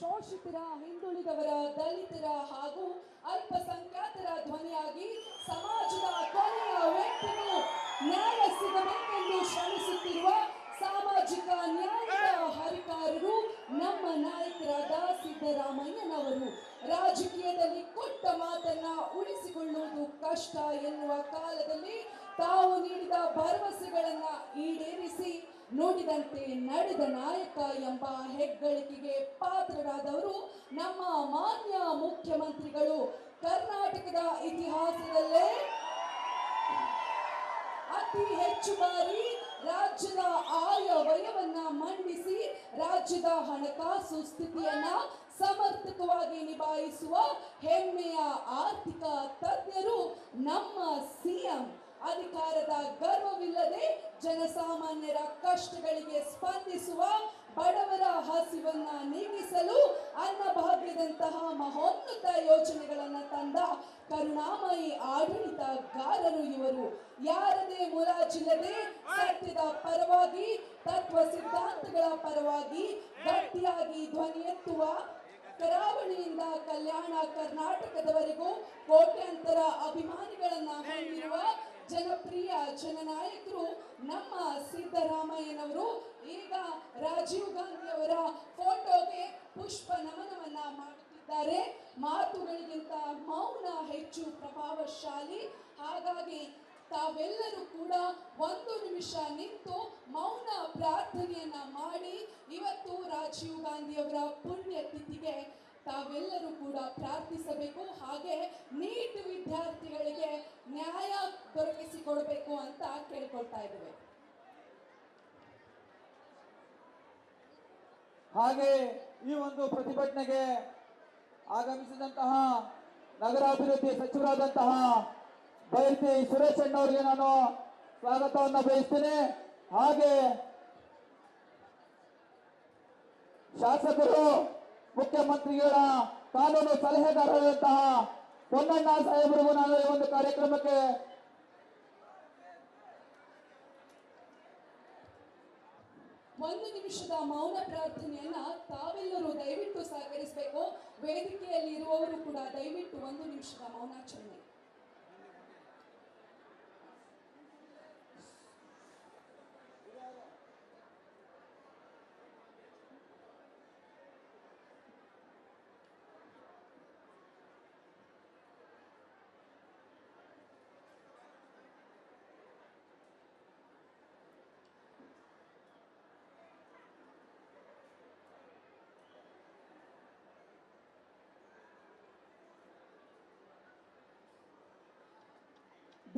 ಶೋಷಿತರ, ಹಿಂದುಳಿದವರ, ದಲಿತರ ಹಾಗೂ ಅಲ್ಪಸಂಖ್ಯಾತರ ಧ್ವನಿಯಾಗಿ ಸಮಾಜದ ಕೊನೆಯ ವ್ಯಕ್ತಿಗೂ ನ್ಯಾಯ ಸಿಗಬೇಕೆಂದು ಶ್ರಮಿಸುತ್ತಿರುವ ಸಾಮಾಜಿಕ ನ್ಯಾಯದ ಹರಿಕಾರರು ನಮ್ಮ ನಾಯಕರಾದ ಸಿದ್ದರಾಮಯ್ಯನವರು. ರಾಜಕೀಯದಲ್ಲಿ ಕೊಟ್ಟ ಮಾತನ್ನ ಉಳಿಸಿಕೊಳ್ಳುವುದು ಕಷ್ಟ ಎನ್ನುವ ಕಾಲದಲ್ಲಿ ತಾವು ನೀಡಿದ ಭರವಸೆಗಳನ್ನ ಈಡೇರಿಸಿ ನುಡಿದಂತೆ ನಡೆದ ನಾಯಕ ಎಂಬ ಹೆಗ್ಗಳಿಕೆಗೆ ಪಾತ್ರರಾದವರು ನಮ್ಮ ಮಾನ್ಯ ಮುಖ್ಯಮಂತ್ರಿಗಳು. ಕರ್ನಾಟಕದ ಇತಿಹಾಸದಲ್ಲೇ ಅತಿ ಹೆಚ್ಚು ಬಾರಿ ರಾಜ್ಯದ ಆಯವ್ಯಯವನ್ನ ಮಂಡಿಸಿ ರಾಜ್ಯದ ಹಣಕಾಸು ಸ್ಥಿತಿಯನ್ನ ಸಮರ್ಥಕವಾಗಿ ನಿಭಾಯಿಸುವ ಹೆಮ್ಮೆಯ ಆರ್ಥಿಕ ತಜ್ಞರು ನಮ್ಮ ಸಿಎಂ. ಅಧಿಕಾರದ ಗರ್ವವಿಲ್ಲದೆ ಜನಸಾಮಾನ್ಯರ ಕಷ್ಟಗಳಿಗೆ ಸ್ಪಂದಿಸುವ, ಬಡವರ ಹಸಿವನ್ನ ನೀಗಿಸಲು ಅನ್ನಭಾಗ್ಯದಂತಹ ಮಹೋನ್ನತ ಯೋಜನೆಗಳನ್ನು ತಂದ ಕರುಣಾಮಯಿ ಆಡಳಿತಗಾರರು ಇವರು. ಯಾರದೇ ಮುಲಾಜಿಲ್ಲದೆ ಸತ್ಯದ ಪರವಾಗಿ, ತತ್ವ ಸಿದ್ಧಾಂತಗಳ ಪರವಾಗಿ ಗಟ್ಟಿಯಾಗಿ ಧ್ವನಿ ಎತ್ತುವ, ಕರಾವಳಿಯಿಂದ ಕಲ್ಯಾಣ ಕರ್ನಾಟಕದವರೆಗೂ ಕೋಟ್ಯಾಂತರ ಅಭಿಮಾನಿಗಳನ್ನ ಹೊಂದಿರುವ ಜನಪ್ರಿಯ ಜನನಾಯಕರು ನಮ್ಮ ಸಿದ್ದರಾಮಯ್ಯನವರು. ಈಗ ರಾಜೀವ್ ಗಾಂಧಿ ಅವರ ಫೋಟೋಗೆ ಪುಷ್ಪ ನಮನವನ್ನ ಮಾಡುತ್ತಿದ್ದಾರೆ. ಮಾತುಗಳಿಗಿಂತ ಮೌನ ಹೆಚ್ಚು ಪ್ರಭಾವಶಾಲಿ. ಹಾಗಾಗಿ ತಾವೆಲ್ಲರೂ ಕೂಡ ಒಂದು ನಿಮಿಷ ನಿಂತು ಮೌನ ಪ್ರಾರ್ಥನೆಯನ್ನ ಮಾಡಿ ಇವತ್ತು ರಾಜೀವ್ ಗಾಂಧಿ ಅವರ ಪುಣ್ಯತಿಥಿಗೆ ತಾವೆಲ್ಲರೂ ಕೂಡ ಪ್ರಾರ್ಥಿಸಬೇಕು. ಹಾಗೆ ನೀಟ್ ವಿದ್ಯಾರ್ಥಿಗಳಿಗೆ ನ್ಯಾಯ ದೊರಕಿಸಿಕೊಡಬೇಕು ಅಂತ ಕೇಳ್ಕೊಳ್ತಾ ಇದ್ದೇವೆ. ಹಾಗೆ ಈ ಒಂದು ಪ್ರತಿಭಟನೆಗೆ ಆಗಮಿಸಿದಂತಹ ನಗರಾಭಿವೃದ್ಧಿ ಸಚಿವರಾದಂತಹ ಬೈರತಿ ಸುರೇಶ್ ಅಣ್ಣವರಿಗೆ ನಾನು ಸ್ವಾಗತವನ್ನು ಬಯಸ್ತೇನೆ. ಹಾಗೆ ಶಾಸಕರು, ಮುಖ್ಯಮಂತ್ರಿಗಳ ಕಾನೂನು ಸಲಹೆಗಾರರಾದಂತಹ ಪೊನ್ನಣ್ಣ ಸಾಹೇಬರಿಗೂ ನಾನು ಈ ಒಂದು ಕಾರ್ಯಕ್ರಮಕ್ಕೆ ಒಂದು ನಿಮಿಷದ ಮೌನ ಪ್ರಾರ್ಥನೆಯನ್ನ ತಾವೆಲ್ಲರೂ ದಯವಿಟ್ಟು ಸಹಕರಿಸಬೇಕು. ವೇದಿಕೆಯಲ್ಲಿ ಇರುವವರು ಕೂಡ ದಯವಿಟ್ಟು ಒಂದು ನಿಮಿಷದ ಮೌನಾಚರಣೆ.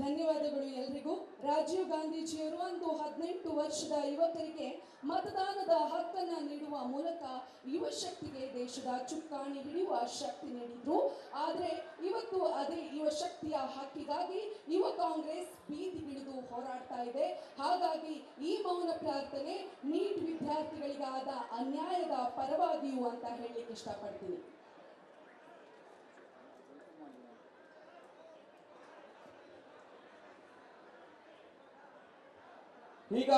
ಧನ್ಯವಾದಗಳು ಎಲ್ರಿಗೂ. ರಾಜೀವ್ ಗಾಂಧೀಜಿಯವರು ಒಂದು 18 ವರ್ಷದ ಯುವಕರಿಗೆ ಮತದಾನದ ಹಕ್ಕನ್ನು ನೀಡುವ ಮೂಲಕ ಯುವ ಶಕ್ತಿಗೆ ದೇಶದ ಚುಕ್ಕಾಣಿ ಹಿಡಿಯುವ ಶಕ್ತಿ ನೀಡಿದ್ರು. ಆದರೆ ಇವತ್ತು ಅದೇ ಯುವ ಶಕ್ತಿಯ ಹಕ್ಕಿಗಾಗಿ ಯುವ ಕಾಂಗ್ರೆಸ್ ಬೀದಿಗಿಳಿದು ಹೋರಾಡ್ತಾ ಇದೆ. ಹಾಗಾಗಿ ಈ ಮೌನ ಪ್ರಾರ್ಥನೆ ನೀಟ್ ವಿದ್ಯಾರ್ಥಿಗಳಿಗಾದ ಅನ್ಯಾಯದ ಪರವಾಗಿಯೂ ಅಂತ ಹೇಳಲಿಕ್ಕೆ ಇಷ್ಟಪಡ್ತೀನಿ. ಈಗ